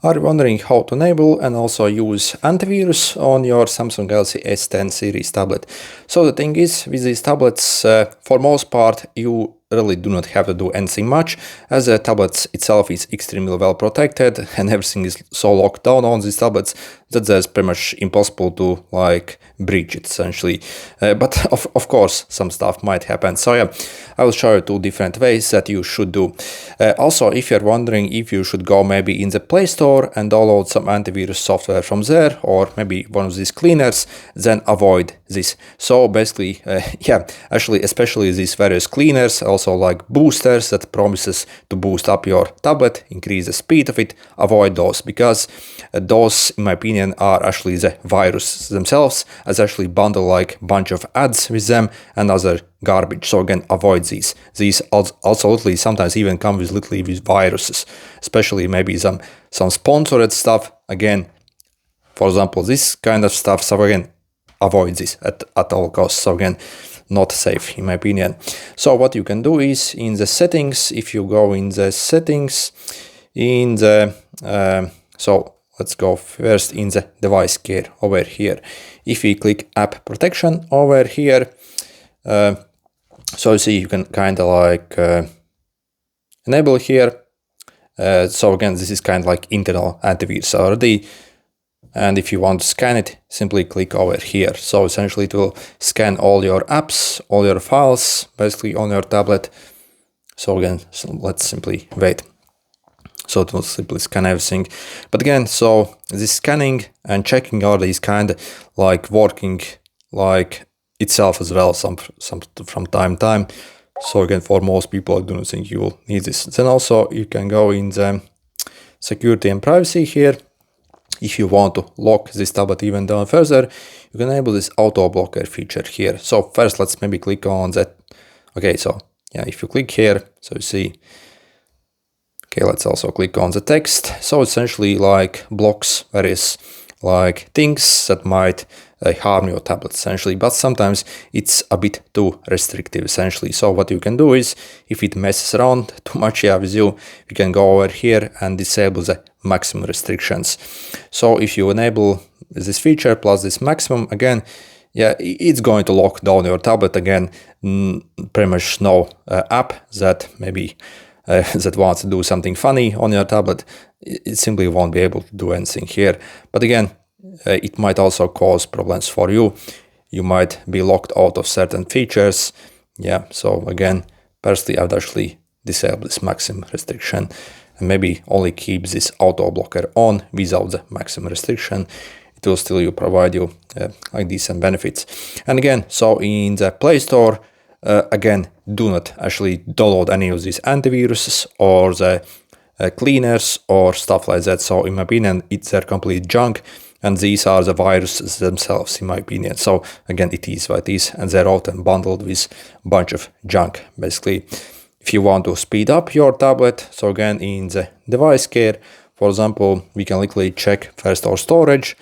Are you wondering how to enable and also use antivirus on your Samsung Galaxy S10 series tablet? So the thing is, with these tablets, for most part, you really do not have to do anything much, as the tablet itself is extremely well protected and everything is so locked down on these tablets that there's pretty much impossible to breach it essentially. But of course some stuff might happen. So yeah, I will show you 2 different ways that you should do. Also, if you're wondering if you should go maybe in the Play Store and download some antivirus software from there, or maybe one of these cleaners, then avoid this. So basically, yeah, actually, especially these various cleaners, also like boosters that promises to boost up your tablet, increase the speed of it, avoid those, because those, in my opinion, are actually the viruses themselves, as actually bundle like bunch of ads with them and other garbage. So again, avoid these. These also literally sometimes even come with literally with viruses, especially maybe some sponsored stuff. Again, for example, this kind of stuff. So again, avoid this at all costs. So again, not safe in my opinion. So what you can do is in the settings, if you go in the settings, in the so let's go first in the device care over here. If we click app protection over here, so you see you can kind of like enable here. So again, this is kind of like internal antivirus already. And if you want to scan it, simply click over here. So essentially it will scan all your apps, all your files, basically on your tablet. So again, let's simply wait. So it will simply scan everything. But again, so this scanning and checking are these kind of like working like itself as well, some from time to time. So again, for most people, I do not think you will need this. Then also you can go in the security and privacy here. If you want to lock this tablet even down further, you can enable this auto blocker feature here. So first, let's maybe click on that. Okay, so yeah, if you click here, so you see, okay, let's also click on the text. So essentially like blocks various like things that might harm your tablet essentially, but sometimes it's a bit too restrictive essentially. So what you can do is, if it messes around too much with you, you can go over here and disable the maximum restrictions. So if you enable this feature plus this maximum, again, yeah, it's going to lock down your tablet again. Pretty much no app that maybe that wants to do something funny on your tablet, it simply won't be able to do anything here. But again, it might also cause problems for you. You might be locked out of certain features. Yeah, so again, personally, I would actually disable this maximum restriction and maybe only keep this auto blocker on without the maximum restriction. It will still provide you like decent benefits. And again, so in the Play Store, again, do not actually download any of these antiviruses or the cleaners or stuff like that. So in my opinion, they're complete junk, and these are the viruses themselves in my opinion. So again, it is what it is, and they're often bundled with a bunch of junk basically. If you want to speed up your tablet, so again in the device care, for example, we can literally check first our storage.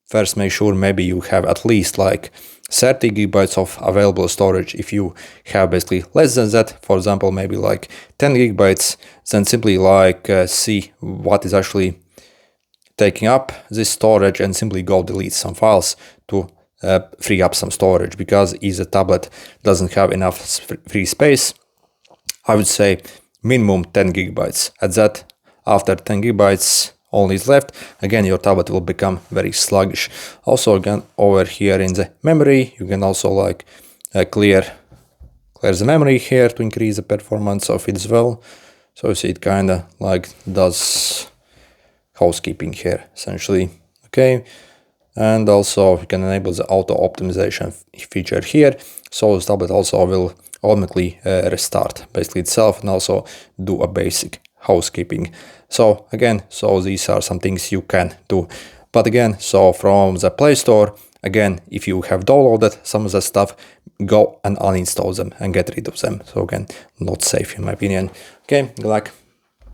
First, make sure maybe you have at least like 30 gigabytes of available storage. If you have basically less than that, for example, maybe like 10 gigabytes, then simply like see what is actually taking up this storage and simply go delete some files to free up some storage. Because if the tablet doesn't have enough free space, I would say minimum 10 gigabytes. At that, after 10 gigabytes only is left, again your tablet will become very sluggish. Also again over here in the memory, you can also like clear the memory here to increase the performance of it as well. So you see it kind of like does housekeeping here essentially. Okay, and also you can enable the auto optimization feature here, so the tablet also will automatically restart basically itself and also do a basic housekeeping. So again, so these are some things you can do. But again, so from the Play Store, again, if you have downloaded some of the stuff, go and uninstall them and get rid of them. So again, not safe in my opinion. Okay, good luck.